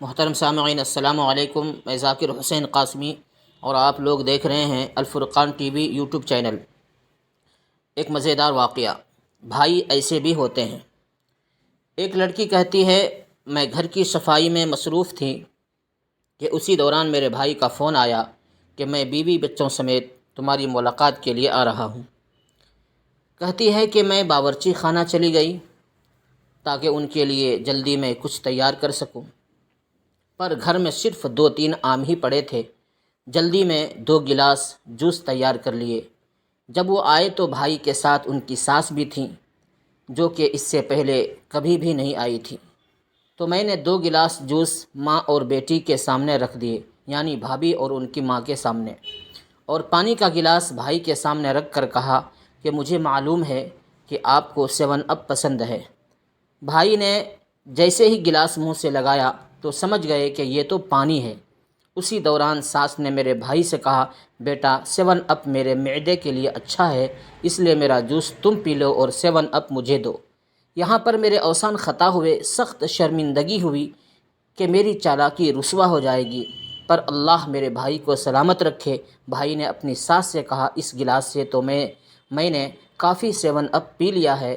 محترم سامعین السلام علیکم، میں ذاکر حسین قاسمی اور آپ لوگ دیکھ رہے ہیں الفرقان ٹی وی یوٹیوب چینل۔ ایک مزیدار واقعہ، بھائی ایسے بھی ہوتے ہیں۔ ایک لڑکی کہتی ہے میں گھر کی صفائی میں مصروف تھی کہ اسی دوران میرے بھائی کا فون آیا کہ میں بیوی بچوں سمیت تمہاری ملاقات کے لیے آ رہا ہوں۔ کہتی ہے کہ میں باورچی خانہ چلی گئی تاکہ ان کے لیے جلدی میں کچھ تیار کر سکوں، پر گھر میں صرف 2-3 آم ہی پڑے تھے۔ جلدی میں 2 گلاس جوس تیار کر لیے۔ جب وہ آئے تو بھائی کے ساتھ ان کی ساس بھی تھیں، جو کہ اس سے پہلے کبھی بھی نہیں آئی تھی۔ تو میں نے 2 گلاس جوس ماں اور بیٹی کے سامنے رکھ دیے، یعنی بھابھی اور ان کی ماں کے سامنے، اور پانی کا گلاس بھائی کے سامنے رکھ کر کہا کہ مجھے معلوم ہے کہ آپ کو 7 اپ پسند ہے۔ بھائی نے جیسے ہی گلاس منہ سے لگایا تو سمجھ گئے کہ یہ تو پانی ہے۔ اسی دوران ساس نے میرے بھائی سے کہا بیٹا 7 اپ میرے معدے کے لیے اچھا ہے، اس لیے میرا جوس تم پی لو اور 7 اپ مجھے دو۔ یہاں پر میرے اوسان خطا ہوئے، سخت شرمندگی ہوئی کہ میری چالاکی رسوا ہو جائے گی، پر اللہ میرے بھائی کو سلامت رکھے۔ بھائی نے اپنی ساس سے کہا اس گلاس سے تو میں نے کافی 7 اپ پی لیا ہے،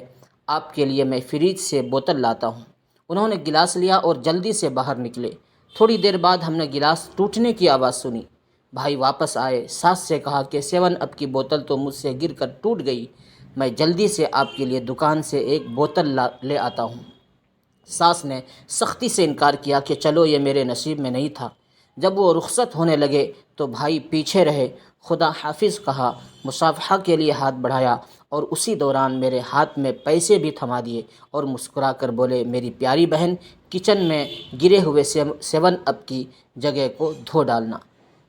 آپ کے لیے میں فریج سے بوتل لاتا ہوں۔ انہوں نے گلاس لیا اور جلدی سے باہر نکلے۔ تھوڑی دیر بعد ہم نے گلاس ٹوٹنے کی آواز سنی۔ بھائی واپس آئے، ساس سے کہا کہ 7 اپ کی بوتل تو مجھ سے گر کر ٹوٹ گئی، میں جلدی سے آپ کے لیے دکان سے ایک بوتل لے آتا ہوں۔ ساس نے سختی سے انکار کیا کہ چلو یہ میرے نصیب میں نہیں تھا۔ جب وہ رخصت ہونے لگے تو بھائی پیچھے رہے، خدا حافظ کہا، مصافحہ کے لیے ہاتھ بڑھایا اور اسی دوران میرے ہاتھ میں پیسے بھی تھما دیے اور مسکرا کر بولے میری پیاری بہن کچن میں گرے ہوئے 7 اپ کی جگہ کو دھو ڈالنا۔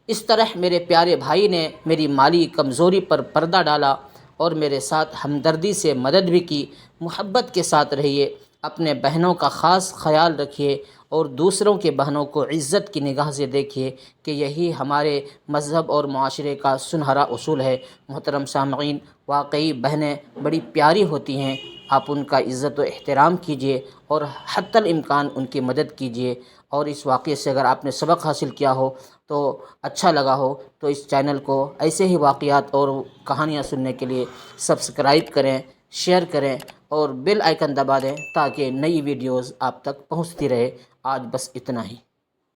اس طرح میرے پیارے بھائی نے میری مالی کمزوری پر پردہ ڈالا اور میرے ساتھ ہمدردی سے مدد بھی کی۔ محبت کے ساتھ رہیے، اپنے بہنوں کا خاص خیال رکھیے اور دوسروں کے بہنوں کو عزت کی نگاہ سے دیکھیے کہ یہی ہمارے مذہب اور معاشرے کا سنہرا اصول ہے۔ محترم سامعین، واقعی بہنیں بڑی پیاری ہوتی ہیں، آپ ان کا عزت و احترام کیجیے اور حتی الامکان ان کی مدد کیجیے۔ اور اس واقعے سے اگر آپ نے سبق حاصل کیا ہو تو اچھا لگا ہو تو اس چینل کو ایسے ہی واقعات اور کہانیاں سننے کے لیے سبسکرائب کریں، شیئر کریں اور بیل آئیکن دبا دیں تاکہ نئی ویڈیوز آپ تک پہنچتی رہے۔ آج بس اتنا ہی۔